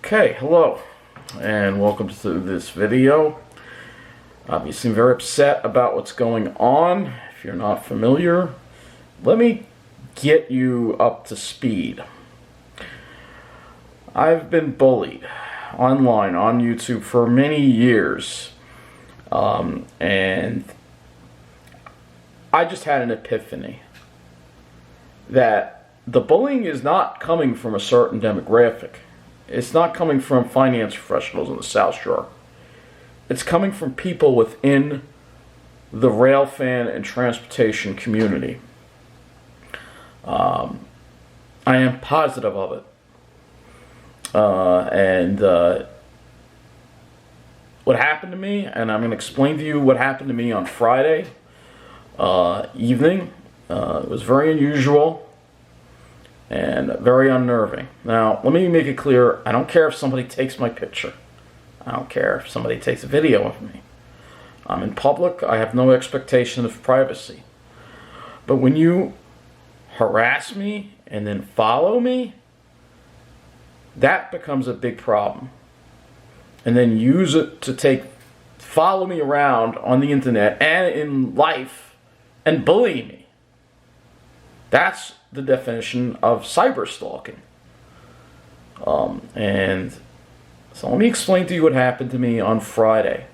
Okay, hello, and welcome to this video. You seem very upset about what's going on. If you're not familiar, let me get you up to speed. I've been bullied online on YouTube for many years, and I just had an epiphany that the bullying is not coming from a certain demographic. It's not coming from finance professionals in the South Shore. It's coming from people within the railfan and transportation community. I am positive of it. What happened to me, and I'm going to explain to you what happened to me on Friday evening. It was very unusual and very unnerving. Now, let me make it clear, I don't care if somebody takes my picture. I don't care if somebody takes a video of me. I'm in public, I have no expectation of privacy. But when you harass me and then follow me, that becomes a big problem. And then use it to follow me around on the internet and in life and bully me. That's the definition of cyber stalking. And so let me explain to you what happened to me on Friday.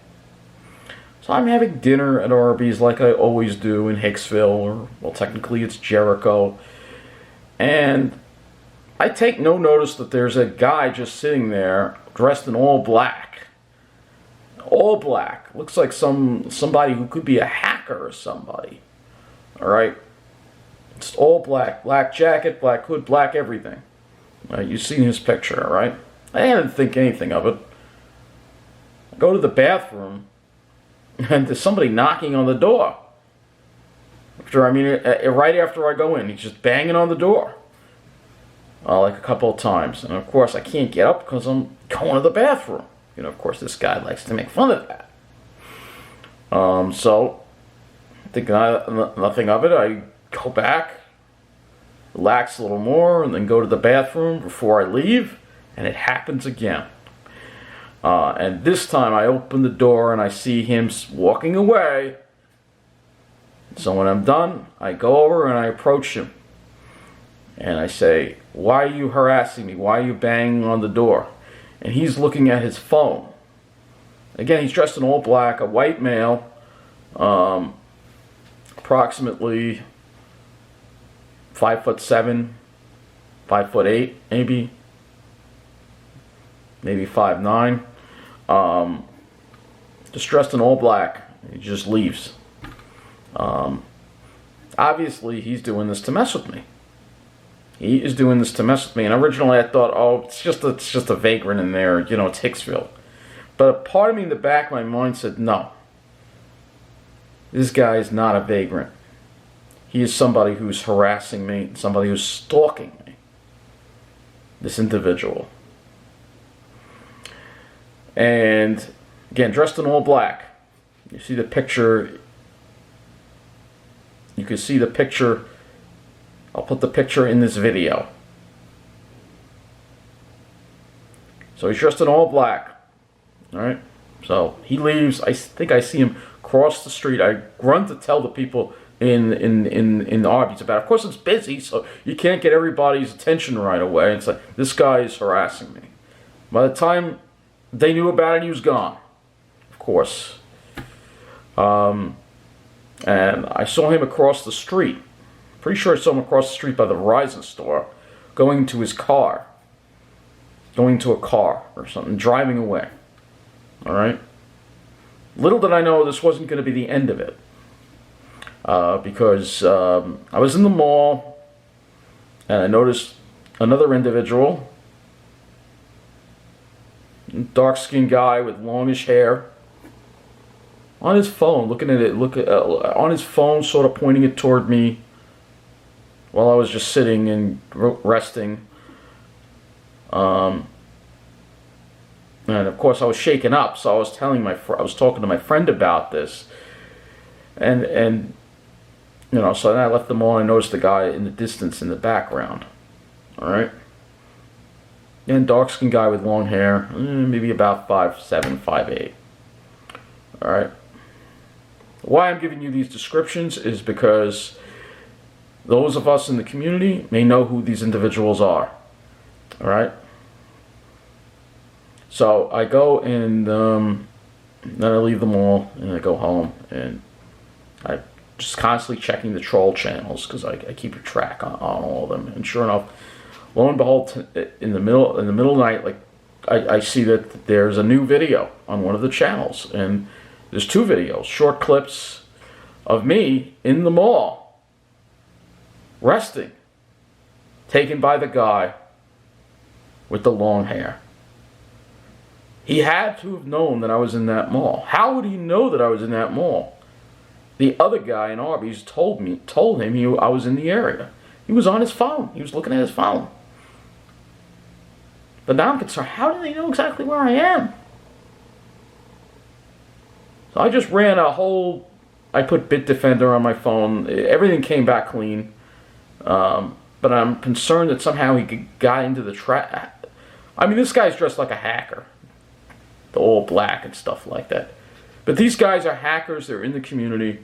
So I'm having dinner at Arby's like I always do in Hicksville, or well, technically it's Jericho. And I take no notice that there's a guy just sitting there dressed in all black. All black. Looks like somebody who could be a hacker or somebody. All right? It's all black. Black jacket, black hood, black everything. You've seen his picture, all right? I didn't think anything of it. I go to the bathroom, and there's somebody knocking on the door. Right after I go in, he's just banging on the door. Like a couple of times. And of course, I can't get up because I'm going to the bathroom. Of course, this guy likes to make fun of that. So, thinking nothing of it, I go back, relax a little more, and then go to the bathroom before I leave, and it happens again. And this time I open the door and I see him walking away. So when I'm done, I go over and I approach him. And I say, "Why are you harassing me? Why are you banging on the door?" And he's looking at his phone. Again, he's dressed in all black, a white male, approximately 5'7", 5'8", maybe 5'9", just dressed in all black. He just leaves. Obviously, he's doing this to mess with me. He is doing this to mess with me. And originally, I thought, oh, it's just a vagrant in there. It's Hicksville. But a part of me in the back of my mind said, no, this guy is not a vagrant. He is somebody who's harassing me, somebody who's stalking me. This individual. And again, dressed in all black. You see the picture. You can see the picture. I'll put the picture in this video. So he's dressed in all black. Alright? So he leaves. I think I see him cross the street. I run to tell the people in Arby's about it. Of course, it's busy, so you can't get everybody's attention right away. It's like, this guy is harassing me. By the time they knew about it, he was gone. Of course. And I saw him across the street. Pretty sure I saw him across the street by the Verizon store, going to his car. Going to a car or something, driving away. Alright? Little did I know this wasn't going to be the end of it. Because I was in the mall and I noticed another individual, dark-skinned guy with longish hair, on his phone, looking at it, on his phone, sort of pointing it toward me while I was just sitting and resting. And of course, I was shaken up, so I was talking to my friend about this, and so then I left the mall and I noticed the guy in the distance in the background. All right. And dark-skinned guy with long hair, maybe about 5'7", 5'8". All right. Why I'm giving you these descriptions is because those of us in the community may know who these individuals are. All right. So I go and then I leave the mall and I go home and I just constantly checking the troll channels because I keep a track on all of them. And sure enough, lo and behold, in the middle of the night, like I see that there's a new video on one of the channels, and there's two videos, short clips of me in the mall, resting, taken by the guy with the long hair. He had to have known that I was in that mall. How would he know that I was in that mall? The other guy in Arby's told him I was in the area. He was on his phone. He was looking at his phone. But now I'm concerned, how do they know exactly where I am? So I just ran I put Bitdefender on my phone. Everything came back clean. But I'm concerned that somehow he got into the trap. I mean, this guy's dressed like a hacker. The all black and stuff like that. But these guys are hackers. They're in the community.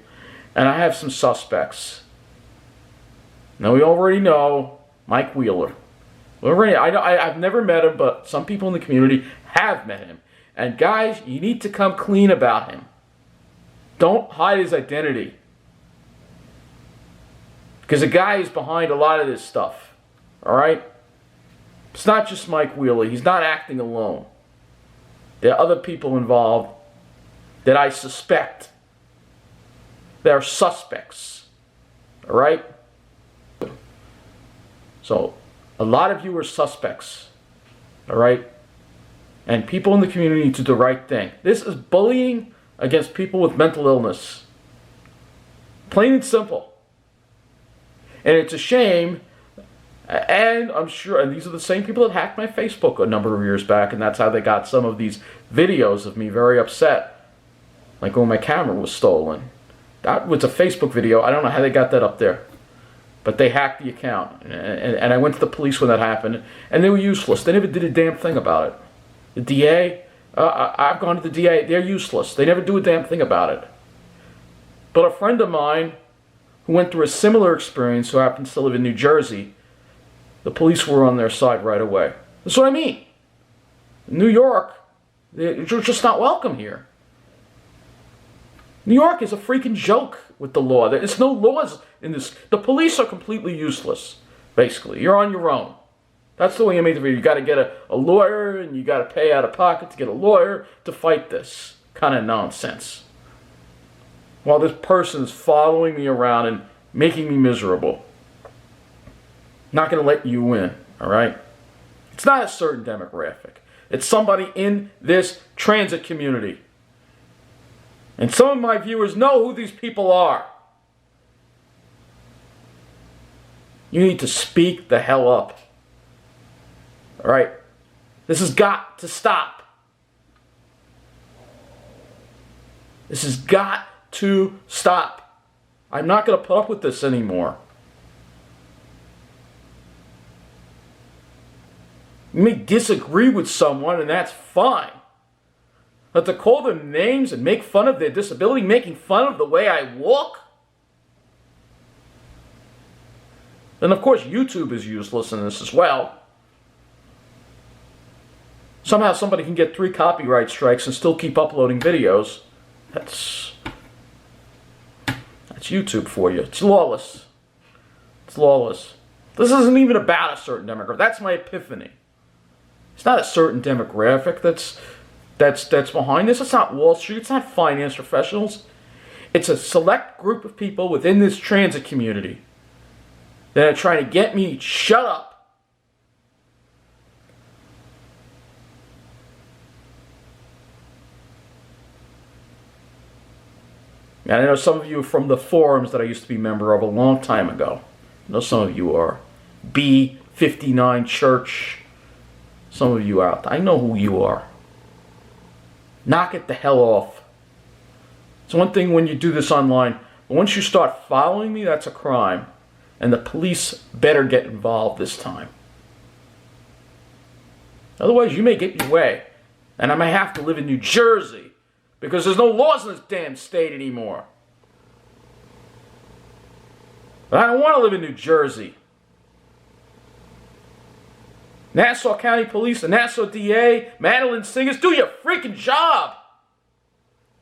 And I have some suspects. Now, we already know Mike Wheeler. I've never met him, but some people in the community have met him. And guys, you need to come clean about him. Don't hide his identity. Because the guy is behind a lot of this stuff. Alright? It's not just Mike Wheeler. He's not acting alone. There are other people involved that I suspect. They're suspects. Alright? So, a lot of you are suspects. Alright? And people in the community need to do the right thing. This is bullying against people with mental illness. Plain and simple. And it's a shame. And I'm sure, and these are the same people that hacked my Facebook a number of years back, and that's how they got some of these videos of me very upset. Like when my camera was stolen. That was a Facebook video. I don't know how they got that up there. But they hacked the account. And I went to the police when that happened, and they were useless. They never did a damn thing about it. The DA, I've gone to the DA, they're useless. They never do a damn thing about it. But a friend of mine who went through a similar experience, who happens to live in New Jersey, the police were on their side right away. That's what I mean. New York, you're just not welcome here. New York is a freaking joke with the law. There's no laws in this. The police are completely useless, basically. You're on your own. That's the way you make the video. You got to get a lawyer, and you got to pay out of pocket to get a lawyer to fight this kind of nonsense. While this person is following me around and making me miserable. Not going to let you in, all right? It's not a certain demographic. It's somebody in this transit community. And some of my viewers know who these people are. You need to speak the hell up. All right? This has got to stop. This has got to stop. I'm not going to put up with this anymore. You may disagree with someone, and that's fine. But to call them names and make fun of their disability, making fun of the way I walk? Then, of course, YouTube is useless in this as well. Somehow somebody can get 3 copyright strikes and still keep uploading videos. That's YouTube for you. It's lawless. It's lawless. This isn't even about a certain demographic. That's my epiphany. It's not a certain demographic that's behind this. It's not Wall Street. It's not finance professionals. It's a select group of people within this transit community that are trying to get me shut up. And I know some of you from the forums that I used to be a member of a long time ago. I know some of you are. B59 Church. Some of you out there. I know who you are. Knock it the hell off. It's one thing when you do this online, but once you start following me, that's a crime. And the police better get involved this time. Otherwise, you may get your way. And I may have to live in New Jersey because there's no laws in this damn state anymore. But I don't want to live in New Jersey. Nassau County Police, the Nassau DA, Madeline Singers, do your freaking job.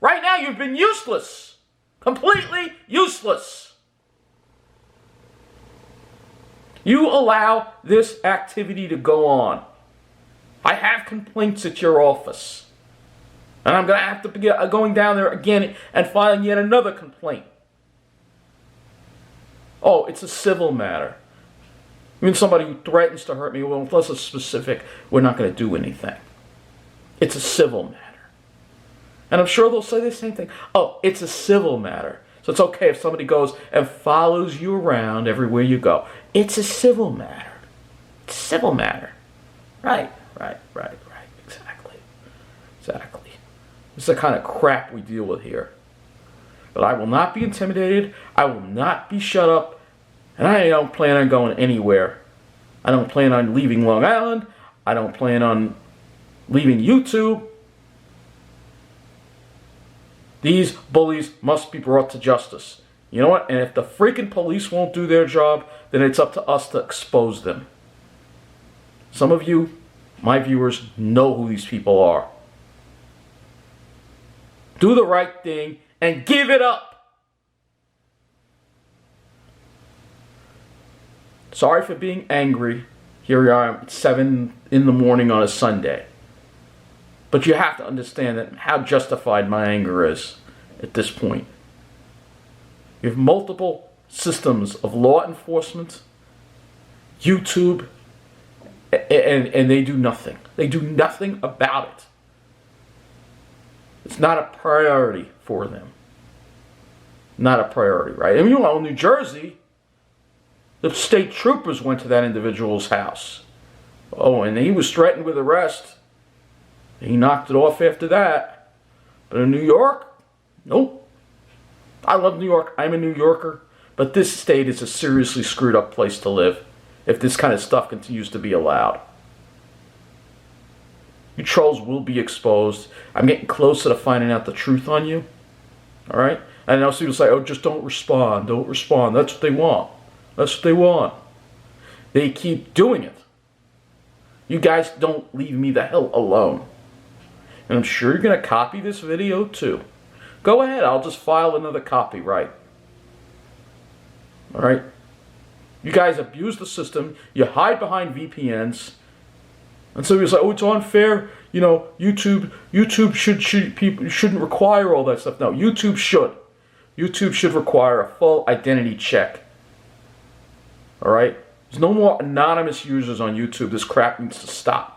Right now, you've been useless. Completely useless. You allow this activity to go on. I have complaints at your office. And I'm going to have to be going down there again and filing yet another complaint. Oh, it's a civil matter. I mean, somebody who threatens to hurt me, well, unless it's specific, we're not going to do anything. It's a civil matter. And I'm sure they'll say the same thing. Oh, it's a civil matter. So it's okay if somebody goes and follows you around everywhere you go. It's a civil matter. It's a civil matter. Right. Exactly. This is the kind of crap we deal with here. But I will not be intimidated. I will not be shut up. And I don't plan on going anywhere. I don't plan on leaving Long Island. I don't plan on leaving YouTube. These bullies must be brought to justice. You know what? And if the freaking police won't do their job, then it's up to us to expose them. Some of you, my viewers, know who these people are. Do the right thing and give it up. Sorry for being angry. Here we are at 7 in the morning on a Sunday. But you have to understand that how justified my anger is at this point. You have multiple systems of law enforcement, YouTube, and they do nothing. They do nothing about it. It's not a priority for them. Not a priority, right? And you know, in New Jersey, the state troopers went to that individual's house. Oh, and he was threatened with arrest. He knocked it off after that. But in New York, nope. I love New York. I'm a New Yorker. But this state is a seriously screwed up place to live if this kind of stuff continues to be allowed. You trolls will be exposed. I'm getting closer to finding out the truth on you. All right? And I know people say, oh, just don't respond. Don't respond. That's what they want. That's what they want. They keep doing it. You guys don't leave me the hell alone. And I'm sure you're going to copy this video too. Go ahead. I'll just file another copyright. All right? You guys abuse the system. You hide behind VPNs. And so you say, oh, it's unfair. You know, YouTube shouldn't require all that stuff. No, YouTube should. YouTube should require a full identity check. All right? There's no more anonymous users on YouTube. This crap needs to stop.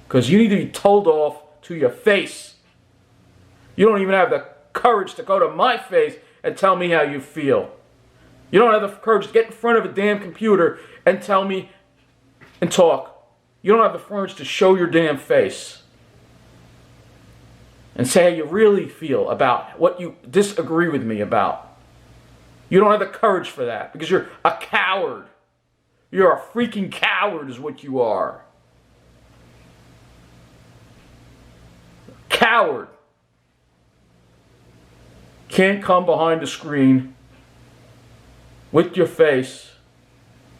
Because you need to be told off to your face. You don't even have the courage to go to my face and tell me how you feel. You don't have the courage to get in front of a damn computer and tell me and talk. You don't have the courage to show your damn face and say how you really feel about what you disagree with me about. You don't have the courage for that because you're a coward. You're a freaking coward is what you are. Coward. Can't come behind the screen with your face.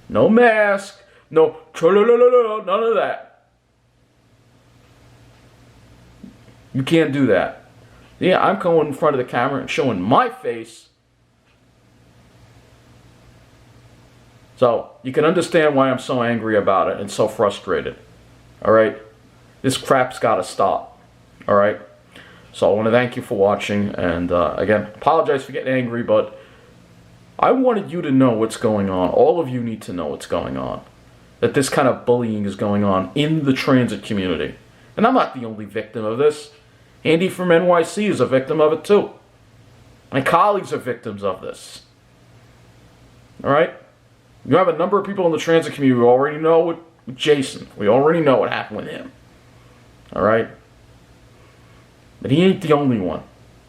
No mask. No, none of that. You can't do that. Yeah, I'm going in front of the camera and showing my face. So, you can understand why I'm so angry about it and so frustrated. Alright? This crap's got to stop. Alright? So, I want to thank you for watching. And, again, apologize for getting angry, but I wanted you to know what's going on. All of you need to know what's going on. That this kind of bullying is going on in the transit community. And I'm not the only victim of this. Andy from NYC is a victim of it too. My colleagues are victims of this. Alright? You have a number of people in the transit community who already know with Jason. We already know what happened with him. Alright? But he ain't the only one.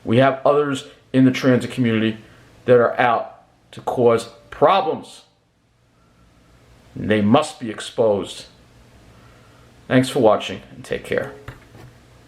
We have others in the transit community that are out to cause problems. They must be exposed. Thanks for watching, and take care.